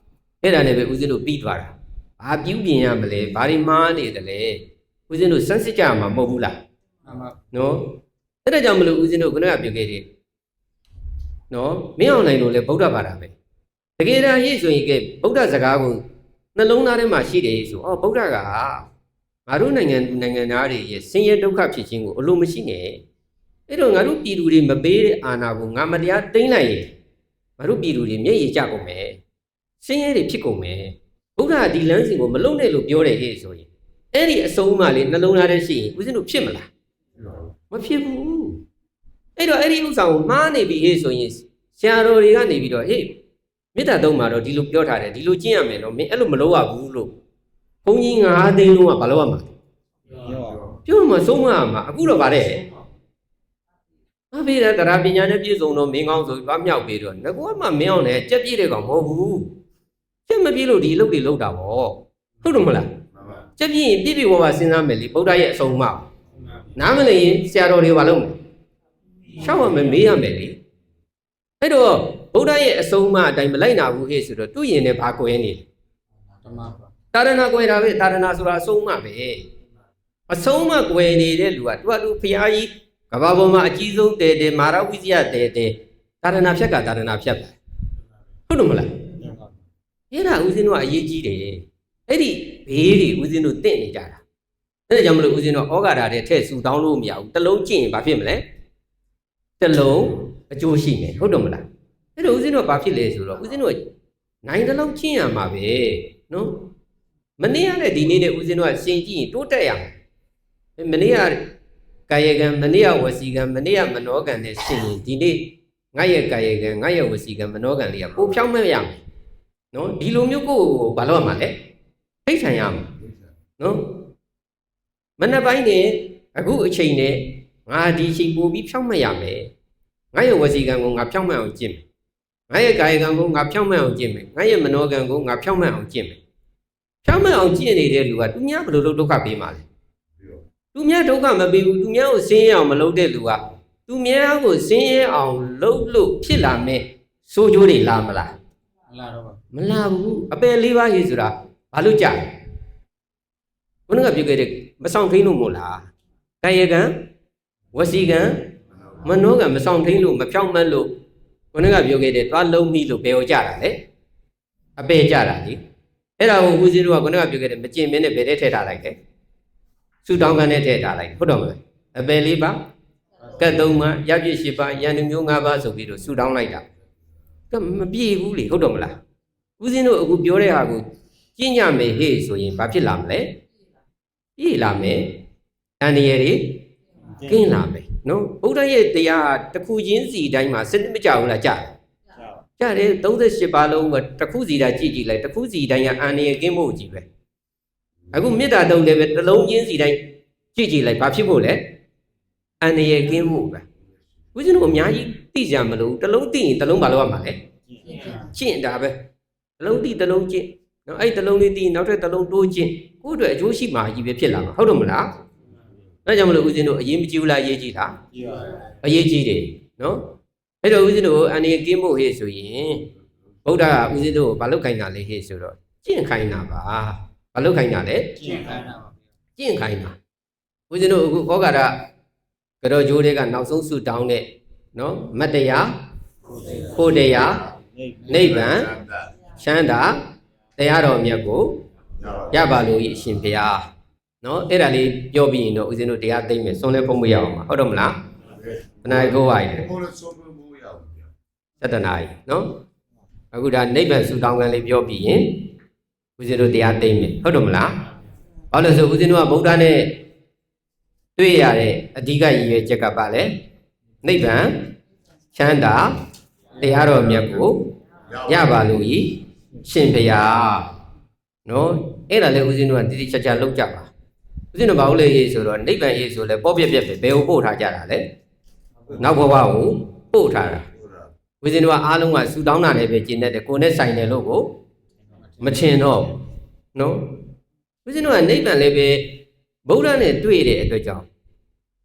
အဲ့ဒါနဲ့ပဲဦးဇင်းတို့ပြီးသွားတာဘာပြုပြင်ရမလဲဘာတွေမှားနေတယ်လဲဦးဇင်းတို့စမ်းစစ်ကြမှာမဟုတ်ဘူးလားနော်အဲ့ဒါကြောင့်မလို့ဦးဇင်းတို့ခုနကပြောခဲ့တယ်နော်မင်းအောင်နိုင်လို့လေဗုဒ္ဓဘာသာပဲတကယ်တမ်းရေးဆိုရင်ကဗုဒ္ဓစကားကိုနှလုံးသားထဲမှာရှိတယ်ဆိုဗုဒ္ဓကငါတို့နိုင်ငံသားတွေရဲ့ဆင်းရဲဒုက္ခဖြစ်ခြင်းကိုအလိုမရှိနဲ့အဲ့တော့ငါတို့ပြည်သူတွေမပေးတဲ့အာဏာကိုငါမတရားသိမ်းလိုက်ရင်ငါတို့ပြည်သူတွေမျက်ရည်ကျကုန်မယ်ဆင်းရဲတွေဖြစ်ကုန်မယ်ဗုဒ္ဓကဒီလမ်းစဉ်ကိုမလုံနဲ့လို့ပြောတယ်ဟဲ့ဆိုရင်အဲ့ဒီအဆုံးအမလေးနှလုံးသားထဲရှိရင်ဦးဇင်းတို့ဖြစ်မလားမဖြစ်ဘူးအဲ့တော့အဲ့ဒီဥစ္စာကိုမှားနေပြီဟဲ့ဆိုရင်ဆရာတော်တွေကနေပြီးတော့ဟေ့မေတ္တာသုံးမှာတော့ဒီလိုပြောထားတယ်ဒီလိုကျင့်ရမယ်နော်မင်းအဲ့လိုမလုပ်ရဘူးလို့ဘုန်းကြီး9သိန်းလုံးကဘာလုပ်ရမှာပြောမှဆုံးမရမှာအခုတော့ဗါတဲ့အဖေကတရားပညာနဲ့ပြည့်စုံတော့မင်းကောင်းဆိုပြီးမြောက်ပြီးတော့ငကောမှမင်းအောင်နဲ့ကြက်ပြည့်တဲ့ကောင်မဟုတ်ဘူးကြက်မပြည့်လို့ဒီအလုပ်တွေလုပ်တာပေါ့ဟုတ်တယ်မလားကြက်ပြည့်ရင်ပြည့်ပြည့်ဝဝစဉ်းစားမယ်လေဗုဒ္ဓရဲ့အဆုံးအမနားမလည်ရင်ဆရာတော်တွေဘာလုပ်မလဲရှောက်ရမယ်မေးရမယ်လေအဲ့တော့ဗုဒ္ဓရဲ့အဆုံးအမအတိုင်းမလိုက်နာဘူးဟဲ့ဆိုတော့သူ့ရင်နဲ့ဘာကွဲနေလဲတာရဏကွဲတာပဲတာရဏဆိုတာအဆုံးအမပဲအဆုံးအမကွဲနေတဲ့လူကသူကသူဖျားကြီးကဘာပေါ်မှာအကြီးဆုံးတဲမာရဝိဇ္ဇယတဲတာရဏဖြက်ကတာရဏဖြက်ပဲဟုတ်တယ်မလားအဲ့ဒါဦးဇင်းတို့ကအရေးကြီးတယ်အဲ့ဒီဘေးတွေဦးဇင်းတို့တင့်နေကြတာအဲ့ဒါကြောင့်မလို့ဦးဇင်းတို့ဩဃာတာတဲ့ထည့်ဆူတောင်းလို့မရဘူးတစ်လုံးကျင့်ရင်ဘာဖြစ်မလဲတစ်လုံးအကျိုးရှိမယ်ဟုတ်တယ်မလားအဲ့တော့ဦးဇင်းတို့ဘာဖြစ်လဲဆိုတော့ဦးဇင်းတို့နိုင်တစ်လုံးကျင့်ရမှာပဲနော်မနေ့ကနဲ့ဒီနေ့နဲ့ဦးဇင်းတို့ကရှင်ကြည့်ရင်တိုးတက်ရမယ်မနေ့ကကာယကံမနေ့ကဝစီကံမနေ့ကမနောကံနဲ့ရှင်ရင်ဒီနေ့ငါရဲ့ကာယကံငါရဲ့ဝစီကံမနောကံလေးကပိုဖြောင်းမဲ့ရမယ်နော်ဒီလိုမျိုးကိုဘာလို့ရမှာလဲထိတ်ဆန်ရမှာနော်မနေ့ပိုင်းနဲ့အခုအချိန်နဲ့ငါဒီချိန်ပို့ပြီးဖြောင်းမဲ့ရမယ် ငါရဲ့ဝစီကံကိုငါဖြောင့်မတ်အောင်ကျင့်မယ်ငါရဲ့ကာယကံကိုငါဖြောင့်မတ်အောင်ကျင့်မယ်ငါရဲ့မနောကံကိုငါဖြောင့်မတ်အောင်ကျင့်မယ်ဖြောင့်မတ်အောင်ကျင့်နေတဲ့လူကသူများဘယ်လိုလုပ်ဒုက္ခပေးမှာလဲသူများဒုက္ခမပေးဘူးသူများကိုဆင်းရဲအောင်မလုပ်တဲ့လူကသူများကိုဆင်းရဲအောင်လုပ်လို့ဖြစ်လာမယ်ဆိုးကျိုးတွေလာမလားမလာဘူးအပယ်၄ပါးကြီးဆိုတာဘာလို့ကြာဘုန်းကပြုခဲ့တဲ့မဆောင်ထိန်လို့မို့လားကာယကံဝစီကံမနောကံမဆောင်ထိန်လို့မဖြောင့်မတ်လို့ဘုန်းကပြုခဲ့တဲ့သွားလုံးမိလို့ဘယ်ကိုကြာတာလဲအပယ်ကြာတာလေအဲ့ဒါကိုဦးဇင်းတို့ကဘုန်းကပြုခဲ့တဲ့မကျင်မင်းနဲ့ဘယ်ထဲထည့်ထားလိုက်လဲဆူတောင်းကန်းနဲ့ထည့်ထားလိုက်ဟုတ်တော့မလားအပယ်၄ပါးကတ်၃ပါးရပြည့်၈ပါးယန္တုမျိုး၅ပါးဆိုပြီးတော့ဆူတောင်းလိုက်တာကမပြေဘူးလေဟုတ်တော့မလားဦးဇင်းတို့အခုပြောတဲ့ဟာကိုကျင့်ကြမယ်ဟေ့ဆိုရင်ဘာဖြစ်လာမလဲပြေးလာမယ်အန္တရာယ်တွေကင်းလာမယ်နော်ဘုရားရဲ့တရားတစ်ခုချင်းစီတိုင်းမှာစနစ်မကြဘူးလားကြားတယ်38ပါးလုံးကတစ်ခုစီတိုင်းကြည့်လိုက်တစ်ခုစီတိုင်းကအန္တရာယ်ကင်းဖို့ကြည့်ပဲအခုမေတ္တာတုံးလည်းပဲတစ်လုံးချင်းစီတိုင်းကြည့်လိုက်ဘာဖြစ်ဖို့လဲအန္တရာယ်ကင်းဖို့ပဲဦးဇင်းတို့အများကြီးသိကြမလို့တစ်လုံးသိရင်တစ်လုံးဘာလို့ရမှာလဲကျင့်တာပဲတစ်လုံးသိတစ်လုံးကျင့်နော်အဲ့တစ်လုံးလေးသိရင်နောက်ထပ်တစ်လုံးတိုးကျင့်ကိုယ့်အတွက်အကျိုးရှိမှာကြီးပဲဖြစ်လာမှာဟုတ်တော့မလားဒါကြောင့်မလို့ဦးဇင်းတို့အရေးမကြီးဘူးလားအရေးကြီးလားအရေးကြီးတယ်နော်အဲ့တော့ဦးဇင်းတို့အန္တရာယ်ကင်းဖို့ဟေ့ဆိုရင်ဗုဒ္ဓကဦးဇင်းတို့ဘာလို့ခိုင်းတာလဲဟေ့ဆိုတော့ကျင့်ခိုင်းတာပါဘာလို့ခိုင်းတာလဲကျင့်ခိုင်းတာပါကျင့်ခိုင်းတာဦးဇင်းတို့အခုဩဃာတကြောကျိုးတွေကနောက်ဆုံးဆုတောင်းတဲ့နော်မတ္တရားဖို့တရားနိဗ္ဗာန်ချမ်းသာတရားတော်မြတ်ကိုရပါလို့အရှင်ဘုရားနော်အဲ့ဒါလေးပြောပြီးရင်တော့ဦးဇင်းတို့တရားသိမ့်မယ်ဆုံးလဲဖုံးမရအောင်ပါဟုတ်တော့မလားတနားကိုဝိုင်းတယ်7 နာရီနော်အခုဒါနိဗ္ဗာန်ဆုတောင်းကံလေးပြောပြီးရင်ဦးဇင်းတို့တရားသိမ့်မယ်ဟုတ်တော့မလားဘာလို့ဆိုဦးဇင်းတို့ကဗုဒ္ဓနဲ့တွေ့ရတဲ့အဓိကရည်ရွယ်ချက်ကပါလေနိဗ္ဗာန်ချမ်းသာတရားတော်မြတ်ကိုရပါလို့ဤရှင်ဘုရားနော်အဲ့ဒါလည်းဦးဇင်းတို့ကတိတိကျကျလောက်ကြပါဦးဇင်းတို့ဘာလို့လဲရေးဆိုတော့နိဗ္ဗာန်ရေးဆိုလဲပေါ့ပြက်ပြက်ပဲဘယ်ကိုပို့ထားကြတာလဲနောက်ဘဝကိုပို့ထားတာဦးဇင်းတို့ကအားလုံးကဆူတောင်းတာလည်းပဲကျင့်တတ်တယ်ကိုယ်နဲ့ဆိုင်တယ်လို့ကိုမချင်တော့နော်ဦးဇင်းတို့ကနိဗ္ဗာန်လည်းပဲဗုဒ္ဓနဲ့တွေ့တဲ့အတွက်ကြောင့်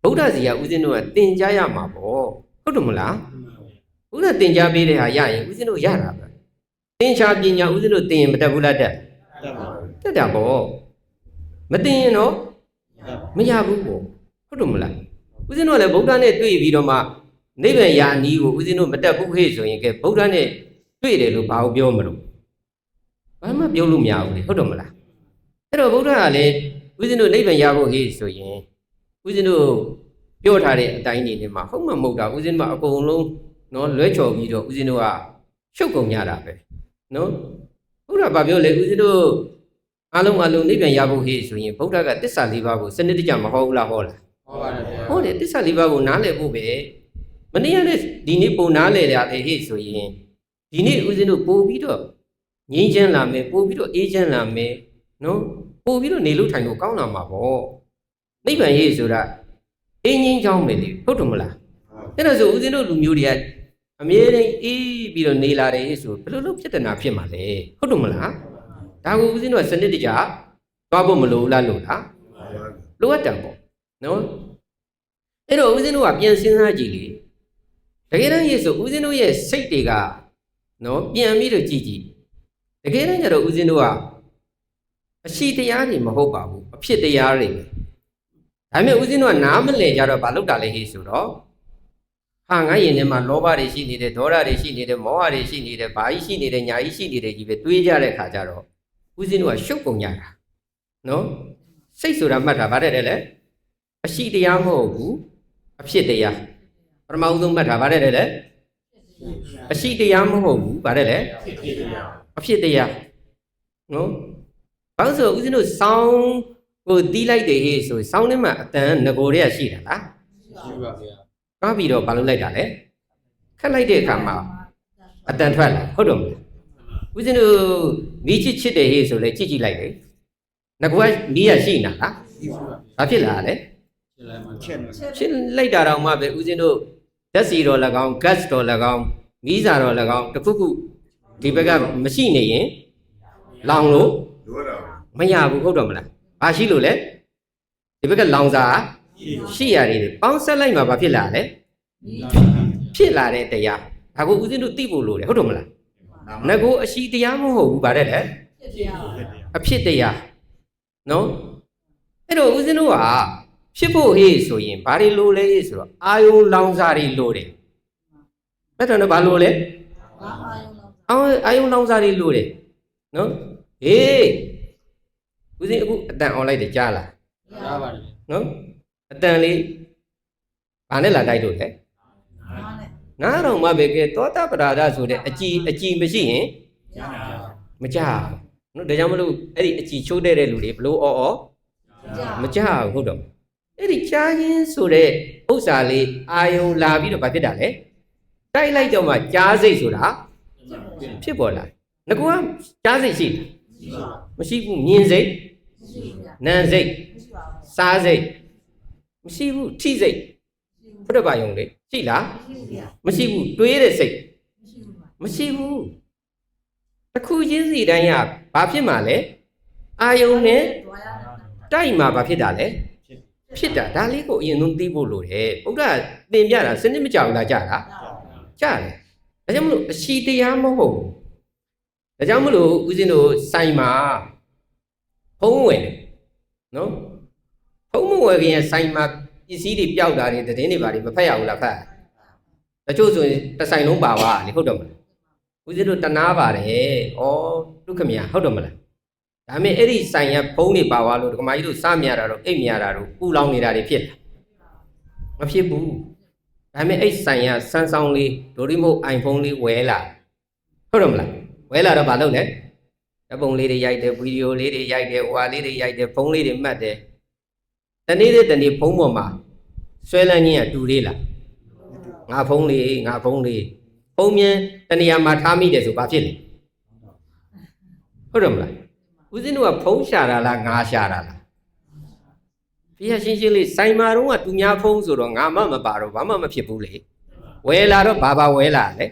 ဗုဒ္ဓစီကဦးဇင်းတို့ကသင်ကြားရမှာပေါ့ဟုတ်တယ်မလားဘုရားသင်ကြားပေးတဲ့ဟာရရင်ဦးဇင်းတို့ရတာပဲသင်္ချာပညာဦးဇင်းတို့သင်ရင်မတတ်ဘူးလားတက်တာပေါ့မသင်ရင်တော့မရဘူးပေါ့ဟုတ်တယ်မလားဦးဇင်းတို့ကလည်းဗုဒ္ဓနဲ့တွေ့ပြီးတော့မှနိဗ္ဗာန်ရာနီးကိုဦးဇင်းတို့မတတ်ဘူးဟဲ့ဆိုရင်ကဲဗုဒ္ဓနဲ့တွေ့တယ်လို့ဘာကိုပြောမလို့ဘာမှပြောလို့မရဘူးလေဟုတ်တယ်မလားအဲ့တော့ဗုဒ္ဓကလည်းဦးဇင်းတို့နိဗ္ဗာန်ရဖို့ဟဲ့ဆိုရင်ဦးဇင်းတို့ပြောထားတဲ့အတိုင်းနေနဲ့မှာဟုတ်မှမဟုတ်တာဦးဇင်းတို့အကုန်လုံးနော်လွဲချော်ပြီးတော့ဦးဇင်းတို့ကရှုပ်ကုန်ကြတာပဲနော်ဘုရားဘာပြောလဲဦးဇင်းတို့အားလုံးနိဗ္ဗာန်ရဖို့ဟေ့ဆိုရင်ဗုဒ္ဓကသစ္စာ၄ပါးကိုစနစ်တကျမဟောဘူးလားဟောလားဟောပါတယ်ဗျာဟောတယ်သစ္စာ၄ပါးကိုနားလည်ဖို့ပဲမနေ့ကလည်းဒီနေ့ပုံနားလည်ရတယ်ဟေ့ဆိုရင်ဒီနေ့ဦးဇင်းတို့ပို့ပြီးတော့ငြိမ်းချမ်းလာမယ်ပို့ပြီးတော့အေးချမ်းလာမယ်နော်ပို့ပြီးတော့နေလို့ထိုင်လို့ကောင်းလာမှာပေါ့နိဗ္ဗာန်ဟေ့ဆိုတာအင်းငြိမ်းချမ်းမယ်လေဟုတ်တယ်မလားအဲ့ဒါဆိုဦးဇင်းတို့လူမျိုးတွေကအမြဲတမ်းအေးပြီးတော့နေလာတယ်ဆိုဘယ်လိုလုပ်ပြဿနာဖြစ်မှာလဲဟုတ်တယ်မလားဒါကိုဦးဇင်းတို့ကစနစ်တကျသွားဖို့မလိုလားလို့လားလိုအပ်တယ်ပေါ့နော်အဲ့တော့ဦးဇင်းတို့ကပြန်စဉ်းစားကြည့်လေတကယ်တမ်းရေးဆိုဦးဇင်းတို့ရဲ့စိတ်တွေကနော်ပြန်ပြီးတော့ကြည့်တကယ်တမ်းကျတော့ဦးဇင်းတို့ကအရှိတရားတွေမဟုတ်ပါဘူးအဖြစ်တရားတွေပဲဒါပေမဲ့ဦးဇင်းတို့ကနားမလည်ကြတော့ဘာလုပ်တာလဲဟေ့ဆိုတော့ဟာငါရင်ထဲမှာလောဘတွေရှိနေတယ်ဒေါသတွေရှိနေတယ်မောဟတွေရှိနေတယ်ဘာကြီးရှိနေတယ်ညာကြီးရှိနေတယ်ကြီးပဲတွေးကြတဲ့ခါကျတော့ဦးဇင်းတို့ကရှုပ်ကုန်ကြတာနော်စိတ်ဆိုတာမှတ်တာဗါတဲ့လေအရှိတရားမဟုတ်ဘူးအဖြစ်တရားပထမဦးဆုံးမှတ်တာဗါတဲ့လေအရှိတရားမဟုတ်ဘူးဗါတဲ့လေအဖြစ်တရားနော်ဘာလို့ဆိုဦးဇင်းတို့စောင်းကိုတီးလိုက်တယ်ဟေ့ဆိုစောင်းထဲမှာအတန်ငကိုတွေကရှိတာလားရှိပါဗျာကားပြီးတော့ဘာလို့လိုက်တာလဲခက်လိုက်တဲ့အခါမှာအတန်ထွက်လာဟုတ်တော့မလားဦးဇင်းတို့မီးချစ်တယ်ဟေ့ဆိုလဲကြည့်လိုက်လေငကွာမီးရရှိနာလားဘာဖြစ်လာလဲချစ်လိုက်တာတော့မှပဲဦးဇင်းတို့ ဓာတ်စီတော်၎င်း gas တော်၎င်းမီးစာတော်၎င်းတစ်ခုခုဒီဘက်ကမရှိနေရင်လောင်လို့မရဘူးဟုတ်တော့မလားဘာရှိလို့လဲဒီဘက်ကလောင်စာရှိရတယ်ပေါင်းဆက်လိုက်မှာဘာဖြစ်လာလဲဖြစ်လာတဲ့တရားဒါကိုဦးဇင်းတို့သိဖို့လိုတယ်ဟုတ်တော့မလားငါကိုအရှိတရားမဟုတ်ဘူးဗါတဲ့လေအဖြစ်တရားနော်အဲ့တော့ဦးဇင်းတို့ကဖြစ်ဖို့ဟေ့ဆိုရင်ဘာတွေလိုလဲဆိုတော့အာယုံလောင်စာတွေလိုတယ်အဲ့တော့ဘာလိုလဲအာယုံလောင်စာတွေလိုတယ်နော်ဟေးဦးဇင်းအခုအတန်အောင်လိုက်တယ်ကြားလားကြားပါတယ်နော်အတန်လေးဘာနဲ့လာတိုက်လို့လဲငါးတော့မှပဲကဲသောတာပရာဒဆိုတဲ့အကြည်မရှိရင်မကြနော်ဒါကြောင့်မလို့အဲ့ဒီအကြည်ချိုးတဲ့လူတွေဘလို့အော်မကြဘူးဟုတ်တော့အဲ့ဒီကြားခြင်းဆိုတဲ့ဥစ္စာလေးအာယုံလာပြီးတော့ဘာဖြစ်တာလဲတိုက်လိုက်တော့မှကြားစိတ်ဆိုတာဖြစ်ပေါ်လာငါကကြားစိတ်ရှိလားမရှိဘူးမြင်စိတ်နာမ်စိတ်စားစိတ်မရှိဘူးထိစိတ်ဘုရားဘာယုံလေရှိလားမရှိဘူးတွေးတဲ့စိတ်မရှိဘူးတစ်ခုချင်းစီတိုင်းကဘာဖြစ်မှာလဲအာယုံနဲ့တိုက်မှာဘာဖြစ်တာလဲဖြစ်တာဒါလေးကိုအရင်ဆုံးသိဖို့လိုတယ်ဘုရားသင်ပြတာစနစ်မကြောက်လားကြားလားကြားတယ်ဒါကြောင့်မလို့အရှိတရားမဟုတ်ဘူးဒါကြောင့်မလို့ဦးဇင်းတို့ဆိုင်မှာဖုံးဝင်တယ်နော်ဖုံးမဝယ်ခင်ဆိုင်မှာပစ္စည်းတွေပျောက်တာတွေသတင်းတွေဘာတွေမဖတ်ရဘူးလားဖတ်တချို့ဆိုရင်တစ်ဆိုင်လုံးပါသွားလေဟုတ်တယ်မလားဦးဇင်းတို့တနာပါတယ်ဩဒုက္ခမရဟုတ်တယ်မလားဒါပေမဲ့အဲ့ဒီဆိုင်ရဖုံးတွေပါသွားလို့ဒကမာကြီးတို့စားမြတာတော့အိတ်မြတာတော့ပူလောင်နေတာတွေဖြစ်လာမဖြစ်ဘူးဒါပေမဲ့အဲ့ဆိုင်ရဆန်းဆောင်လေးဒိုရီမို့ iPhone လေးဝယ်လာဟုတ်တယ်မလားဝယ်လာတော့ဘာလုပ်လဲဓပုံလေးတွေရိုက်တယ်ဗီဒီယိုလေးတွေရိုက်တယ်ဟွာလေးတွေရိုက်တယ်ဖုန်းလေးတွေမှတ်တယ်တနေ့ဖုန်းပေါ်မှာဆွဲလန်းခြင်းကတူလေးလားငါဖုန်းလေးဖုန်းမြင်တနေရာမှာထားမိတယ်ဆိုဘာဖြစ်လဲဟုတ်တယ်မလားဦးဇင်းတို့ကဖုန်းရှာတာလားငါရှာတာလားပြရရှင်းလေးစိုင်မာတော့ကသူများဖုန်းဆိုတော့ငါမှမပါတော့ဘာမှမဖြစ်ဘူးလေဝယ်လာတော့ဘာဝယ်လာလဲ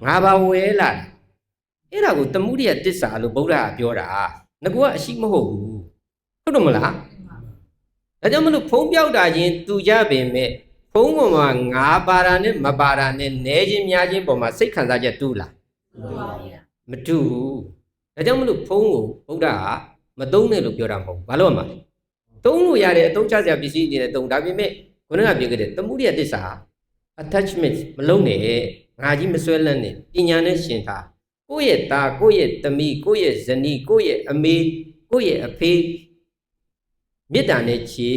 ငါဘာဝယ်လာအဲ့ဒါကိုတမှုရိယတစ္ဆာလို့ဗုဒ္ဓကပြောတာငါကအရှိမဟုတ်ဘူးဟုတ်တယ်မလားဒါကြောင့်မလို့ဖုံးပြောက်တာချင်းသူကြပင်မဲ့ဖုံးပေါ်မှာငါပါတာနဲ့မပါတာနဲ့နဲချင်းများချင်းပေါ်မှာစိတ်ခံစားချက်တူးလားမတူဘူးဒါကြောင့်မလို့ဖုံးကိုဗုဒ္ဓကမသုံးနဲ့လို့ပြောတာမဟုတ်ဘူးဘာလို့မှသုံးလို့ရတဲ့အသုံးချစရာပစ္စည်းတွေနဲ့သုံးဒါပေမဲ့ခုနကပြောခဲ့တဲ့တမှုရိယတစ္ဆာ attachment မလုံးနဲ့ငါကြီးမဆွဲလန်းနဲ့ပညာနဲ့ရှင်ထားကိုယ့်ရဲ့သားကိုယ့်ရဲ့သမီးကိုယ့်ရဲ့ဇနီးကိုယ့်ရဲ့အမေကိုယ့်ရဲ့အဖေမေတ္တာနဲ့ချေ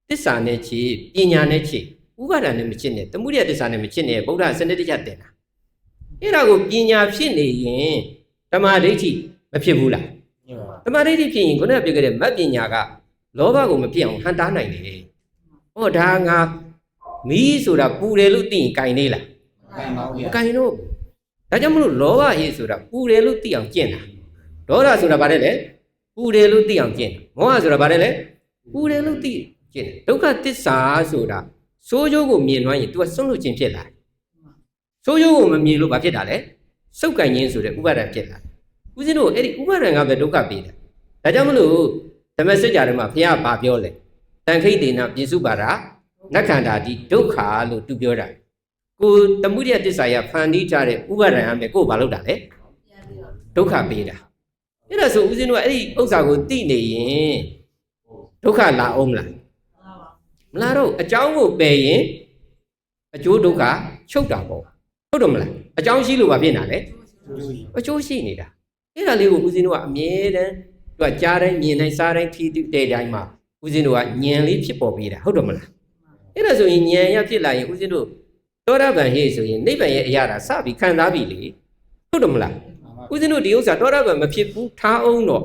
တစ္ဆာနဲ့ချေပညာနဲ့ချေဥပါဒာနဲ့မချစ်နဲ့တမှုရိယတစ္ဆာနဲ့မချစ်နဲ့ဗုဒ္ဓစနစ်တကျတင်တာအဲ့ဒါကိုပညာဖြစ်နေရင်တမာဒိဋ္ဌိမဖြစ်ဘူးလားတမာဒိဋ္ဌိဖြစ်ရင်ခုနကပြောခဲ့တဲ့မတ်ပညာကလောဘကိုမပြတ်အောင်ဟန်တားနိုင်တယ်ဟောဒါငါမီးဆိုတာပူတယ်လို့သိရင်ကင်နေလားမကင်တော့ဒါကြောင့်မလို့လောဘဟိဆိုတာပူတယ်လို့သိအောင်ကျင့်တာဒေါသဆိုတာဗါတယ်လေပူတယ်လို့သိအောင်ကျင့်တာမောဟဆိုတာဗါတယ်လေပူတယ်လို့သိကျင့်တယ်ဒုက္ခသစ္စာဆိုတာစိုးကျိုးကိုမြင်သွားရင် तू ကစွန့်လွတ်ခြင်းဖြစ်လာစိုးကျိုးကိုမမြင်လို့ဗာဖြစ်တာလေစုပ်ကင်ခြင်းဆိုတဲ့ဥပါဒံဖြစ်လာဦးဇင်းတို့အဲ့ဒီဥပါဒံကပဲဒုက္ခပေးတယ်ဒါကြောင့်မလို့ဓမ္မစကြာထဲမှာဘုရားဗာပြောလဲတန်ခိတ်တေနပြစ္စုပါဒနက္ခန္ဓာတိဒုက္ခလို့ तू ပြောတာကိုတမှုရိယတစ္ဆာရဖန်တီးထားတဲ့ဥပါဒံအမယ်ကိုဘာလုပ်တာလဲဒုက္ခပေးတာအဲ့ဒါဆိုဦးဇင်းတို့ကအဲ့ဒီဥစ္စာကိုသိနေရင်ဒုက္ခလာအောင်မလားမလားတော့အကြောင်းကိုပယ်ရင်အကျိုးဒုက္ခချုပ်တာပေါ့ဟုတ်တယ်မလားအကြောင်းရှိလို့ဘာဖြစ်နေတာလဲအကျိုးရှိနေတာအဲ့ဒါလေးကိုဦးဇင်းတို့ကအမြဲတမ်းသူကကြားတိုင်းမြင်တိုင်းစားတိုင်းထီးတဲ့တိုင်းမှာဦးဇင်းတို့ကဉာဏ်လေးဖြစ်ပေါ်ပေးတာဟုတ်တယ်မလားအဲ့ဒါဆိုရင်ဉာဏ်ရဖြစ်လာရင်ဦးဇင်းတို့သောတာပန်ဟေ့ဆိုရင်နိဗ္ဗာန်ရဲ့အရာတာစပြီးခံစားပြီလေဟုတ်တယ်မလားဦးဇင်းတို့ဒီဥစ္စာသောတာပန်မဖြစ်ဘူးထားအောင်တော့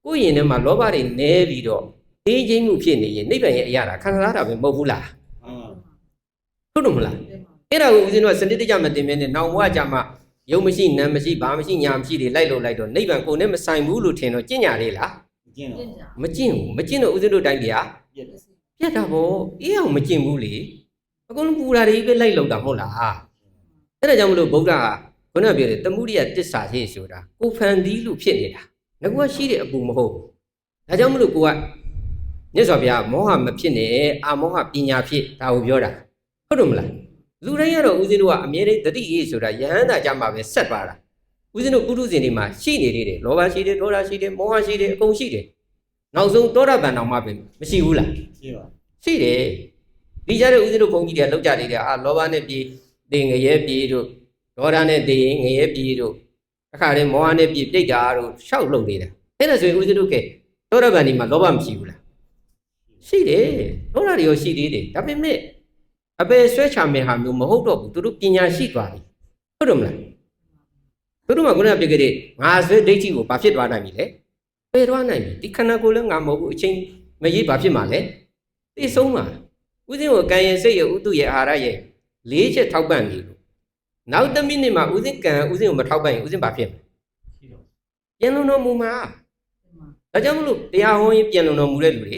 ကိုယ့်ရင်ထဲမှာလောဘတွေနဲပြီးတော့အေးချင်းမှုဖြစ်နေရင်နိဗ္ဗာန်ရဲ့အရာတာခံစားတာပဲမဟုတ်ဘူးလားဟုတ်တယ်မလားအဲ့ဒါကိုဦးဇင်းတို့ကစနစ်တကျမတင်မဲနဲ့နောင်ဘဝကြမှာယုံမရှိနံမရှိဘာမရှိညာမရှိတွေလိုက်လို့လိုက်တော့နိဗ္ဗာန်ကိုယ်နဲ့မဆိုင်ဘူးလို့ထင်တော့ကျင့်ကြလေးလားမကျင့်ဘူးမကျင့်တော့ဦးဇင်းတို့တိုင်းတရားပြတ်တာပေါ့အေးအောင်မကျင့်ဘူးလေ အကုန်လုံးပူတာတွေပဲလိုက်လောက်တာမဟုတ်လားအဲ့ဒါကြောင့်မလို့ဗုဒ္ဓဟာခုနပြောတယ်တမှုရိယတစ္ဆာဟိဆိုတာကိုဖန်တီးလို့ဖြစ်နေတာငါကရှိတဲ့အပူမဟုတ်ဘူးဒါကြောင့်မလို့ကိုကမြတ်စွာဘုရားမောဟမဖြစ်နဲ့အာမောဟပညာဖြစ်ဒါကိုပြောတာဟုတ်တယ်မလားလူတိုင်းကတော့ဦးဇင်းတို့ကအမြဲတမ်းတတိရေးဆိုတာယဟန္တာကြမှာပဲဆက်သွားတာဦးဇင်းတို့ပုထုဇဉ်တွေမှာရှိနေသေးတယ်လောဘရှိတယ်ဒေါသရှိတယ်မောဟရှိတယ်အကုန်ရှိတယ်နောက်ဆုံးသောတာပန်တော်မှပဲမရှိဘူးလားရှိပါရှိတယ်ဒီကြတဲ့ဦးဇင်းတို့ဘုန်းကြီးတွေကလောက်ကြနေတယ်အာလောဘနဲ့ပြေတေငရဲပြေတို့ဒေါသနဲ့တေငရဲပြေတို့အခါတည်းမောဟနဲ့ပြေပြိတ်တာတို့ရှောက်လုပ်နေတာအဲ့ဒါဆိုရင်ဦးဇင်းတို့ကသောတာပန်ဒီမှာလောဘမရှိဘူးလားရှိတယ်ဒေါသတွေရောရှိသေးတယ်ဒါပေမဲ့အပေဆွဲချမယ်ဟာမျိုးမဟုတ်တော့ဘူးသူတို့ပညာရှိသွားပြီဟုတ်တယ်မလားသူတို့ကခုနကပြခဲ့တဲ့ငါဆွဲဒိဋ္ဌိကိုဘာဖြစ်သွားနိုင်ပြီလဲပယ်သွားနိုင်ပြီဒီခန္ဓာကိုယ်လည်းငါမဟုတ်ဘူးအချင်းမရေးဘာဖြစ်မှာလဲသိဆုံးမှာဦးဇင်းကိုကံရဲ့စိတ်ရဲ့ဥတုရဲ့အာဟာရရဲ့၄ချက်ထောက်ပံ့နေလို့နောက်တစ်မိနစ်မှာဦးဇင်းကံဦးဇင်းကိုမထောက်ပံ့ရင်ဦးဇင်းဘာဖြစ်မလဲပြန်လုံတော်မူမှာဒါကြောင့်မလို့တရားဟောရင်ပြန်လုံတော်မူတဲ့လူတွေ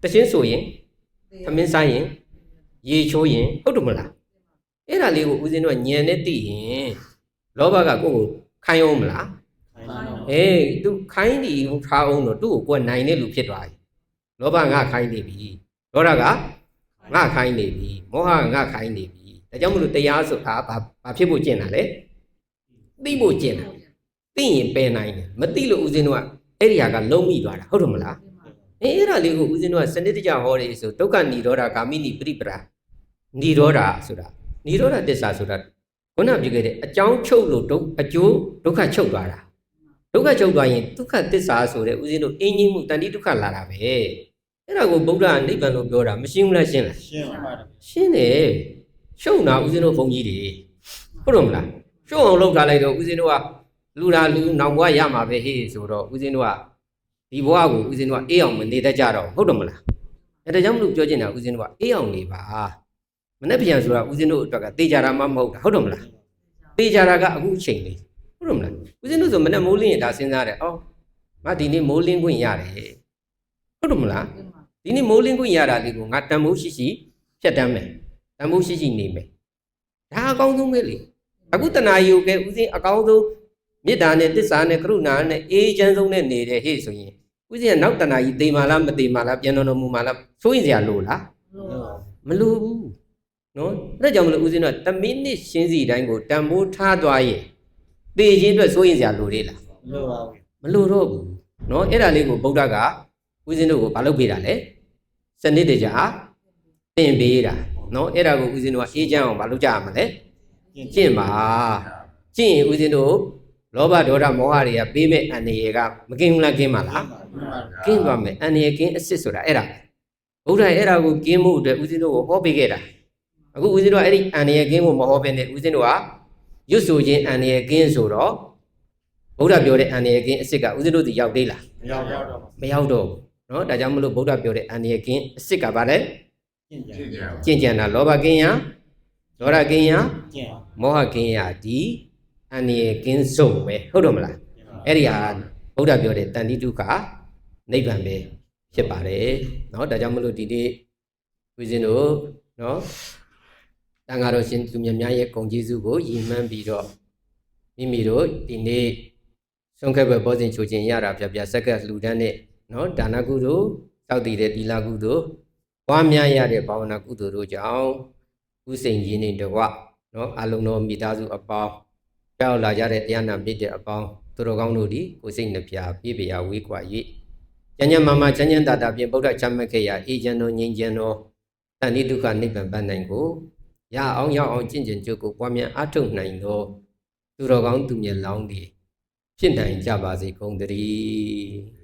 တခြင်းဆိုရင်သမင်းဆိုင်ရင်ရေချိုးရင်ဟုတ်တယ်မလားအဲ့ဒါလေးကိုဦးဇင်းတို့ညံနဲ့သိရင်လောဘကကိုယ့်ကိုခိုင်းအောင်မလားအေးသူခိုင်းနေထားအောင်တော့သူ့ကိုကိုယ်နိုင်တဲ့လူဖြစ်သွားပြီလောဘငါခိုင်းနေပြီဒေါသကငါခိုင်းနေပြီမောဟငါခိုင်းနေပြီဒါကြောင့်မလို့တရားဆိုတာဘာဖြစ်ဖို့ကျင့်တာလဲသိဖို့ကျင့်တာသိရင်ပယ်နိုင်တယ်မသိလို့ဦးဇင်းတို့ကအဲ့ဒီဟာကလုံးမိသွားတာဟုတ်တယ်မလားအဲ့ဒါလေးကိုဦးဇင်းတို့ကစနစ်တကျဟောတယ်ဆိုဒုက္ခនិရောဓဂ ामि နိပရိပရာនិရောဓဆိုတာនិရောဓတစ္ဆာဆိုတာခုနပြောခဲ့တဲ့အကြောင်းချုပ်လို့အကျိုးဒုက္ခချုပ်သွားတာဒုက္ခချုပ်သွားရင်ဒုက္ခတစ္ဆာဆိုတဲ့ဦးဇင်းတို့အင်းကြီးမှုတန်တိဒုက္ခလာတာပဲအဲ့ဒါကိုဗုဒ္ဓကနိဗ္ဗာန်လို့ပြောတာမရှင်းဘူးလားရှင်းလားရှင်းပါပါတယ်ရှင်းတယ်ရှုံတာဦးဇင်းတို့ဘုန်းကြီးတွေဟုတ်တယ်မလားရှုံအောင်လုပ်ထားလိုက်တော့ဦးဇင်းတို့ကလူနောင်ဘဝရမှာပဲဟေးဆိုတော့ဦးဇင်းတို့ကဒီဘဝကိုဦးဇင်းတို့ကအေးအောင်မနေတတ်ကြတော့ဟုတ်တယ်မလားအဲဒါကြောင့်မလို့ပြောချင်တာဦးဇင်းတို့ကအေးအောင်နေပါမနေ့ပြန်ဆိုတာဦးဇင်းတို့အတွက်ကတေးကြတာမှမဟုတ်တာဟုတ်တယ်မလားတေးကြတာကအခုအချိန်လေးဟုတ်တယ်မလားဦးဇင်းတို့ဆိုမနေ့မိုးလင်းရင်ဒါစဉ်းစားတယ်အော်ငါဒီနေ့မိုးလင်းခွင့်ရတယ်ဟုတ်တယ်မလားဒီနေ့မိုးလင်းခွင့်ရတာလေးကိုငါတန်မိုးရှိဖြတ်တမ်းမယ်တန်မိုးရှိနေမယ်ဒါအကောင်းဆုံးပဲလေအခုတဏှာယုတ်ကဲဦးဇင်းအကောင်းဆုံးမေတ္တာနဲ့တစ္ဆာနဲ့ကရုဏာနဲ့အေးချမ်းဆုံးနဲ့နေတဲ့ဟေ့ဆိုရင်ဦးဇင်းကနောက်တဏှာကြီးသိမာလားမသိမာလားပြန်တော်မူမာလားဆိုရင်စရာလိုလားမလိုဘူးနော်အဲ့ဒါကြောင့်မလို့ဦးဇင်းကတမိနစ်ရှင်းစီတိုင်းကိုတန်ဖိုးထားသွားရင်သိခြင်းအတွက်ဆိုရင်စရာလိုသေးလားမလိုပါဘူးမလိုတော့ဘူးနော်အဲ့ဒါလေးကိုဗုဒ္ဓကဦးဇင်းတို့ကိုမလုပ်ပေးတာလေစနစ်တကျသင်ပေးတာနော်အဲ့ဒါကိုဦးဇင်းတို့ကအေးချမ်းအောင်မလုပ်ကြရမှာလေကျင့်ပါကျင့်ရင်ဦးဇင်းတို့လောဘဒေါသမောဟတွေကပေးမဲ့အန္တရာယ်ကမကင်းဘူးလားကင်းပါလားကင်းပါမယ်အန္တရာယ်ကင်းအစစ်ဆိုတာအဲ့ဒါဘုရားအဲ့ဒါကိုကင်းမှုအတွက်ဦးဇင်းတို့ကိုဟောပေးခဲ့တာအခုဦးဇင်းတို့ကအဲ့ဒီအန္တရာယ်ကင်းကိုမဟောဘဲနဲ့ဦးဇင်းတို့ကရွတ်ဆိုခြင်းအန္တရာယ်ကင်းဆိုတော့ဘုရားပြောတဲ့အန္တရာယ်ကင်းအစစ်ကဦးဇင်းတို့ဒီရောက်သေးလားမရောက်တော့ဘူးနော်ဒါကြောင့်မလို့ဘုရားပြောတဲ့အန္တရာယ်ကင်းအစစ်ကဘာလဲကျင့်ကြံတာလောဘကင်းရာဒေါသကင်းရာမောဟကင်းရာဒီအန္တရာယ်ကင်းစုံပဲဟုတ်တယ်မလားအဲ့ဒီဟာဗုဒ္ဓပြောတဲ့တန်တိဒုက္ခနိဗ္ဗာန်ပဲဖြစ်ပါတယ်เนาะဒါကြောင့်မလို့ဒီနေ့ဦးဇင်းတို့เนาะတန်ဃာတော်ရှင်သူမြတ်များရဲ့ဂုဏ်ကျေးဇူးကိုရည်မှန်းပြီးတော့မိမိတို့ဒီနေ့ဆုံးခဲ့ပဲဘောဇင်ချိုခြင်းရတာပြဆက်ကလှူဒန်းတဲ့เนาะဒါနကုသိုလ်တောက်တည်တဲ့သီလကုသိုလ်ပွားများရတဲ့ဘာဝနာကုသိုလ်တို့ကြောင့်ဥစိန်ကြီးနေတကွเนาะအလုံးတော်မိသားစုအပေါင်းကြောက်လာကြတဲ့တရားနာမြစ်တဲ့အပေါင်းသူတော်ကောင်းတို့ဒီကိုစိတ်နှပြပြပြဝေးကွာ၍ကျမ်းမမချမ်းသာတာပြင်ဗုဒ္ဓချမ်းမဲ့ခဲ့ရအေးချမ်းသောငြိမ်းချမ်းသောတဏှိဒုက္ခနိဗ္ဗာန်ပန်းနိုင်ကိုရအောင်ရောက်အောင်ကျင့်ကြံကြိုးကိုပွားများအားထုတ်နိုင်သောသူတော်ကောင်းသူမြတ်လောင်းတွေဖြစ်နိုင်ကြပါစေကုန်သတည်း